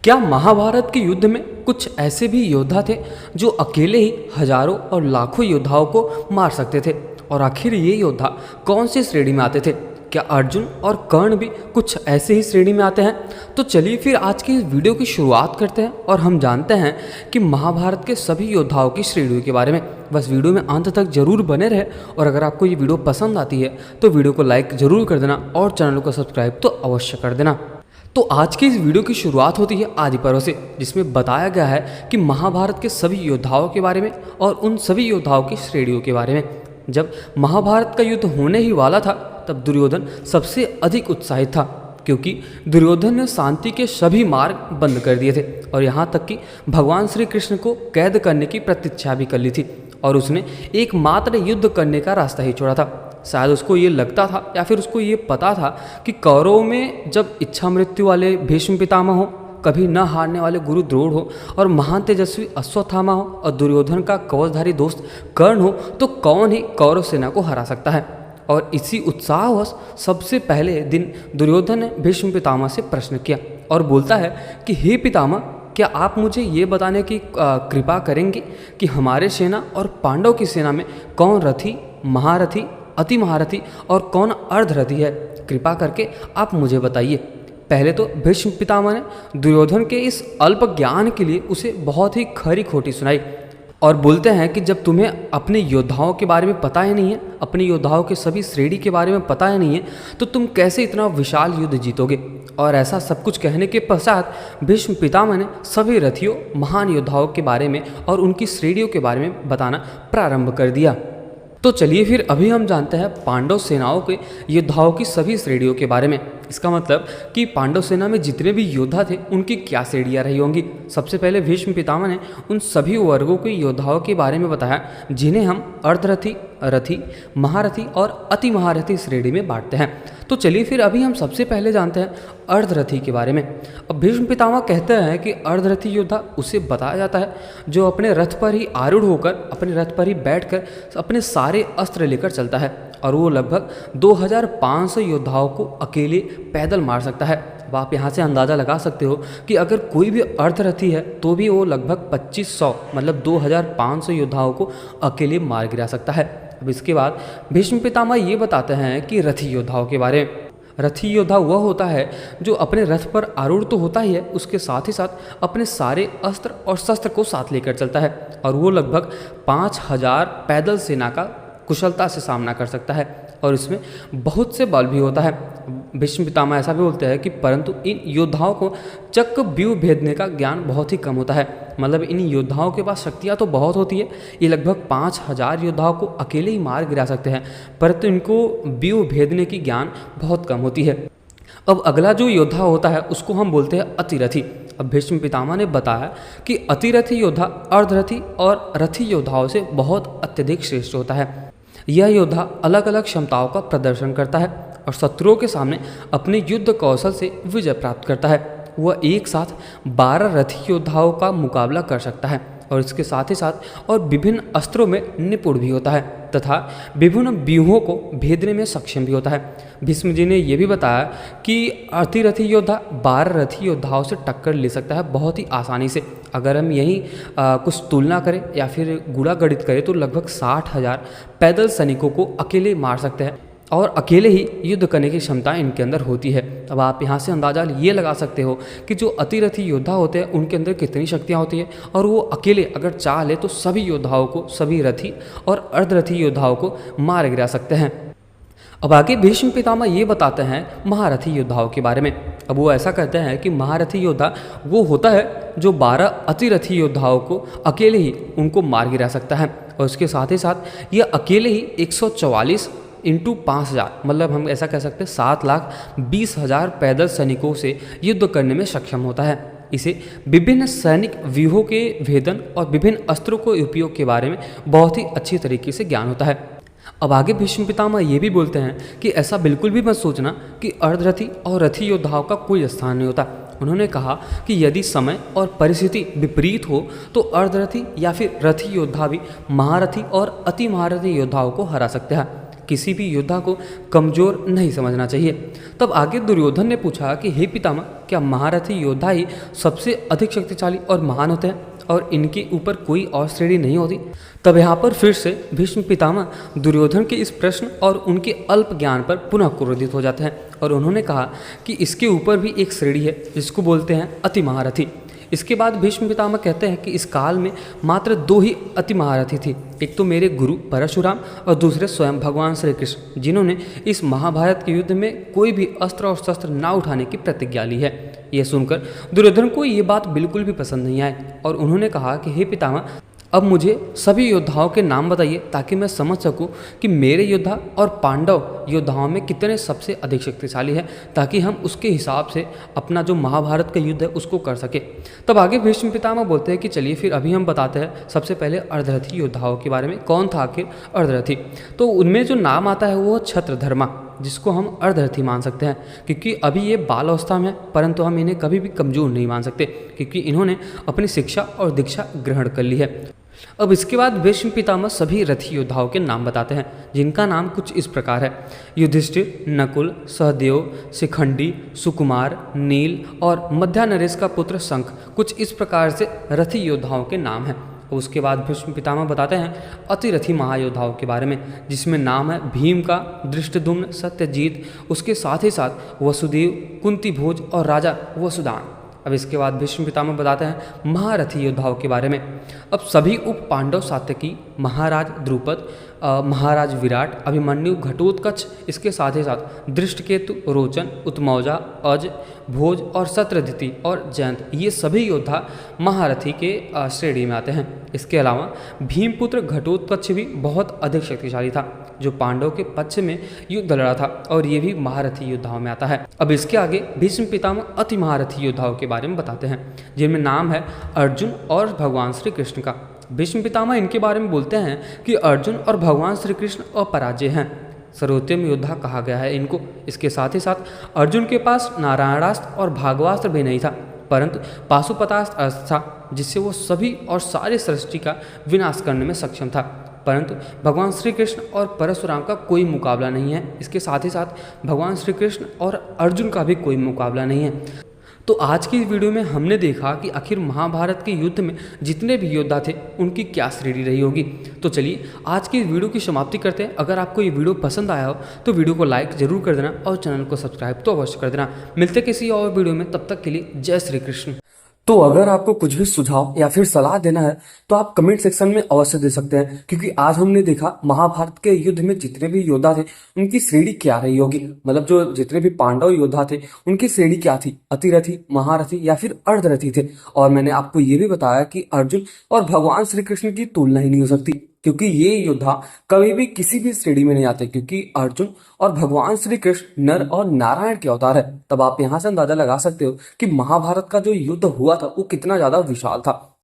क्या महाभारत के युद्ध में कुछ ऐसे भी योद्धा थे जो अकेले ही हजारों और लाखों योद्धाओं को मार सकते थे? और आखिर ये योद्धा कौन सी श्रेणी में आते थे? क्या अर्जुन और कर्ण भी कुछ ऐसे ही श्रेणी में आते हैं? तो चलिए फिर आज की इस वीडियो की शुरुआत करते हैं और हम जानते हैं कि महाभारत के सभी योद्धाओं की श्रेणियों के बारे में। बस वीडियो में अंत तक जरूर बने रहे और अगर आपको ये वीडियो पसंद आती है तो वीडियो को लाइक जरूर कर देना और चैनल को सब्सक्राइब तो अवश्य कर देना। तो आज की इस वीडियो की शुरुआत होती है आदि पर्व से, जिसमें बताया गया है कि महाभारत के सभी योद्धाओं के बारे में और उन सभी योद्धाओं की श्रेणियों के बारे में। जब महाभारत का युद्ध होने ही वाला था तब दुर्योधन सबसे अधिक उत्साहित था, क्योंकि दुर्योधन ने शांति के सभी मार्ग बंद कर दिए थे और यहाँ तक कि भगवान श्री कृष्ण को कैद करने की प्रतीक्षा भी कर ली थी और उसने एकमात्र युद्ध करने का रास्ता ही छोड़ा था। शायद उसको ये लगता था या फिर उसको ये पता था कि कौरवों में जब इच्छा मृत्यु वाले भीष्म पितामह हो, कभी न हारने वाले गुरु द्रोण हो और महान तेजस्वी अश्वत्थामा हो और दुर्योधन का कवचधारी दोस्त कर्ण हो, तो कौन ही कौरव सेना को हरा सकता है। और इसी उत्साहवश सबसे पहले दिन दुर्योधन ने भीष्म पितामह से प्रश्न किया और बोलता है कि हे पितामह, क्या आप मुझे ये बताने की कृपा करेंगे कि हमारे सेना और पांडव की सेना में कौन रथी, महारथी, अति महारथी और कौन अर्धरथी है? कृपा करके आप मुझे बताइए। पहले तो भीष्म पितामह ने दुर्योधन के इस अल्प ज्ञान के लिए उसे बहुत ही खरी खोटी सुनाई और बोलते हैं कि जब तुम्हें अपने योद्धाओं के बारे में पता ही नहीं है, अपने योद्धाओं के सभी श्रेणी के बारे में पता ही नहीं है, तो तुम कैसे इतना विशाल युद्ध जीतोगे? और ऐसा सब कुछ कहने के पश्चात भीष्म पितामह ने सभी रथियों, महान योद्धाओं के बारे में और उनकी श्रेणियों के बारे में बताना प्रारंभ कर दिया। तो चलिए फिर अभी हम जानते हैं पांडव सेनाओं के योद्धाओं की सभी श्रेणियों के बारे में। इसका मतलब कि पांडव सेना में जितने भी योद्धा थे उनकी क्या श्रेणियाँ रही होंगी। सबसे पहले भीष्म पितामह ने उन सभी वर्गों के योद्धाओं के बारे में बताया जिन्हें हम अर्धरथी, रथी, महारथी और अति महारथी श्रेणी में बांटते हैं। तो चलिए फिर अभी हम सबसे पहले जानते हैं अर्धरथी के बारे में। अब भीष्म पितामह कहते हैं कि अर्धरथी योद्धा उसे बताया जाता है जो अपने रथ पर ही आरूढ़ होकर, अपने रथ पर ही बैठकर अपने सारे अस्त्र लेकर चलता है और वो लगभग 2500 योद्धाओं को अकेले पैदल मार सकता है। अब आप यहाँ से अंदाज़ा लगा सकते हो कि अगर कोई भी अर्धरथी है तो भी वो लगभग 2500 मतलब 2500 योद्धाओं को अकेले मार गिरा सकता है। अब इसके बाद भीष्म पितामह ये बताते हैं कि रथी योद्धाओं के बारे में। रथी योद्धा वह होता है जो अपने रथ पर आरूढ़ तो होता ही है, उसके साथ ही साथ अपने सारे अस्त्र और शस्त्र को साथ लेकर चलता है और वो लगभग 5000 पैदल सेना का कुशलता से सामना कर सकता है और इसमें बहुत से बल भी होता है। भीष्म पितामह ऐसा भी बोलते हैं कि परंतु इन योद्धाओं को चक्र व्यूह भेदने का ज्ञान बहुत ही कम होता है। मतलब इन योद्धाओं के पास शक्तियाँ तो बहुत होती है, ये लगभग 5000 योद्धाओं को अकेले ही मार गिरा सकते हैं, परंतु इनको व्यूह भेदने की ज्ञान बहुत कम होती है। अब अगला जो योद्धा होता है उसको हम बोलते हैं अतिरथी। अब भीष्म पितामह ने बताया कि अतिरथी योद्धा अर्धरथी और रथी योद्धाओं से बहुत अत्यधिक श्रेष्ठ होता है। यह योद्धा अलग अलग क्षमताओं का प्रदर्शन करता है और शत्रुओं के सामने अपने युद्ध कौशल से विजय प्राप्त करता है। वह एक साथ 12 रथी योद्धाओं का मुकाबला कर सकता है और इसके साथ ही साथ और विभिन्न अस्त्रों में निपुण भी होता है तथा विभिन्न व्यूहों को भेदने में सक्षम भी होता है। भीष्म जी ने यह भी बताया कि अतिरथी योद्धा 12 रथी योद्धाओं से टक्कर ले सकता है बहुत ही आसानी से। अगर हम यही कुछ तुलना करें या फिर गुणा गणित करें तो लगभग 60,000 पैदल सैनिकों को अकेले मार सकते हैं और अकेले ही युद्ध करने की क्षमता इनके अंदर होती है। अब आप यहाँ से अंदाज़ा ये लगा सकते हो कि जो अतिरथी योद्धा होते हैं उनके अंदर कितनी शक्तियाँ होती है और वो अकेले अगर चाह ले तो सभी योद्धाओं को, सभी रथी और अर्धरथी योद्धाओं को मार गिरा सकते हैं। अब आगे भीष्म पितामह ये बताते हैं महारथी योद्धाओं के बारे में। अब वो ऐसा कहते हैं कि महारथी योद्धा वो होता है जो 12 अतिरथी योद्धाओं को अकेले ही उनको मार गिरा सकता है और उसके साथ ही साथ ये अकेले ही 144 इंटू 5000 मतलब हम ऐसा कह सकते हैं 7,20,000 पैदल सैनिकों से युद्ध करने में सक्षम होता है। इसे विभिन्न सैनिक व्यूहों के भेदन और विभिन्न अस्त्रों के उपयोग के बारे में बहुत ही अच्छी तरीके से ज्ञान होता है। अब आगे भीष्म पितामह ये भी बोलते हैं कि ऐसा बिल्कुल भी मत सोचना कि अर्धरथी और रथी योद्धाओं का कोई स्थान नहीं होता। उन्होंने कहा कि यदि समय और परिस्थिति विपरीत हो तो अर्धरथी या फिर रथी योद्धा भी महारथी और अति महारथी योद्धाओं को हरा सकते हैं। किसी भी योद्धा को कमजोर नहीं समझना चाहिए। तब आगे दुर्योधन ने पूछा कि हे पितामह, क्या महारथी योद्धा ही सबसे अधिक शक्तिशाली और महान होते हैं और इनके ऊपर कोई और श्रेणी नहीं होती? तब यहाँ पर फिर से भीष्म पितामह दुर्योधन के इस प्रश्न और उनके अल्प ज्ञान पर पुनः क्रोधित हो जाते हैं और उन्होंने कहा कि इसके ऊपर भी एक श्रेणी है जिसको बोलते हैं अति महारथी। इसके बाद भीष्म पितामह कहते हैं कि इस काल में मात्र दो ही अति महारथी थे, एक तो मेरे गुरु परशुराम और दूसरे स्वयं भगवान श्री कृष्ण, जिन्होंने इस महाभारत के युद्ध में कोई भी अस्त्र और शस्त्र ना उठाने की प्रतिज्ञा ली है। यह सुनकर दुर्योधन को ये बात बिल्कुल भी पसंद नहीं आई और उन्होंने कहा कि हे पितामह, अब मुझे सभी योद्धाओं के नाम बताइए ताकि मैं समझ सकूं कि मेरे योद्धा और पांडव योद्धाओं में कितने सबसे अधिक शक्तिशाली हैं, ताकि हम उसके हिसाब से अपना जो महाभारत का युद्ध है उसको कर सके। तब आगे भीष्म पितामह बोलते हैं कि चलिए फिर अभी हम बताते हैं सबसे पहले अर्धरथी योद्धाओं के बारे में। कौन था आखिर अर्धरथी? तो उनमें जो नाम आता है वो छत्रधर्मा, जिसको हम अर्धरथी मान सकते हैं क्योंकि अभी ये बाल अवस्था में है, परंतु हम इन्हें कभी भी कमजोर नहीं मान सकते क्योंकि इन्होंने अपनी शिक्षा और दीक्षा ग्रहण कर ली है। अब इसके बाद भीष्म पितामह सभी रथी योद्धाओं के नाम बताते हैं, जिनका नाम कुछ इस प्रकार है। युधिष्ठिर, नकुल, सहदेव, शिखंडी, सुकुमार, नील और मध्यानरेश का पुत्र शंख, कुछ इस प्रकार से रथी योद्धाओं के नाम हैं। उसके बाद भीष्म पितामह बताते हैं अतिरथी महायोद्धाओं के बारे में, जिसमें नाम है भीम का, धृष्टद्युम्न, सत्यजीत, उसके साथ ही साथ वसुदेव, कुंती भोज और राजा वसुदान। अब इसके बाद भीष्म पितामह बताते हैं महारथी योद्धाओं के बारे में। अब सभी उप पांडव सात्यकी, महाराज द्रुपद, महाराज विराट, अभिमन्यु, घटोत्कच, इसके साथ ही साथ दृष्टकेतु, रोचन, उत्मौजा, अज, भोज और शत्रदिति और जयंत, ये सभी योद्धा महारथी के श्रेणी में आते हैं। इसके अलावा भीमपुत्र घटोत्कच भी बहुत अधिक शक्तिशाली था, जो पांडव के पक्ष में युद्ध लड़ा था और ये भी महारथी योद्धाओं में आता है। अब इसके आगे भीष्म पितामह अति महारथी योद्धाओं के बारे में बताते हैं, जिनमें नाम है अर्जुन और भगवान श्री कृष्ण का। भीष्म पितामह इनके बारे में बोलते हैं कि अर्जुन और भगवान श्री कृष्ण अपराजय हैं, सर्वोत्तम योद्धा कहा गया है इनको। इसके साथ ही साथ अर्जुन के पास नारायणास्त्र और भागवास्त्र भी नहीं था, परंतु पाशुपतास्त्र अस्त्र था, जिससे वो सभी और सारे सृष्टि का विनाश करने में सक्षम था। परंतु भगवान श्री कृष्ण और परशुराम का कोई मुकाबला नहीं है। इसके साथ ही साथ भगवान श्री कृष्ण और अर्जुन का भी कोई मुकाबला नहीं है। तो आज की वीडियो में हमने देखा कि आखिर महाभारत के युद्ध में जितने भी योद्धा थे उनकी क्या श्रेणी रही होगी। तो चलिए आज की वीडियो की समाप्ति करते हैं। अगर आपको ये वीडियो पसंद आया हो तो वीडियो को लाइक जरूर कर देना और चैनल को सब्सक्राइब तो अवश्य कर देना। मिलते किसी और वीडियो में, तब तक के लिए जय श्री कृष्ण। तो अगर आपको कुछ भी सुझाव या फिर सलाह देना है तो आप कमेंट सेक्शन में अवश्य दे सकते हैं, क्योंकि आज हमने देखा महाभारत के युद्ध में जितने भी योद्धा थे उनकी श्रेणी क्या रही होगी। मतलब जो जितने भी पांडव योद्धा थे उनकी श्रेणी क्या थी, अतिरथी, महारथी या फिर अर्धरथी थे। और मैंने आपको ये भी बताया कि अर्जुन और भगवान श्री कृष्ण की तुलना ही नहीं हो सकती, क्योंकि ये योद्धा कभी भी किसी भी श्रेणी में नहीं आते, क्योंकि अर्जुन और भगवान श्री कृष्ण नर और नारायण के अवतार है। तब आप यहाँ से अंदाजा लगा सकते हो कि महाभारत का जो युद्ध हुआ था वो कितना ज्यादा विशाल था।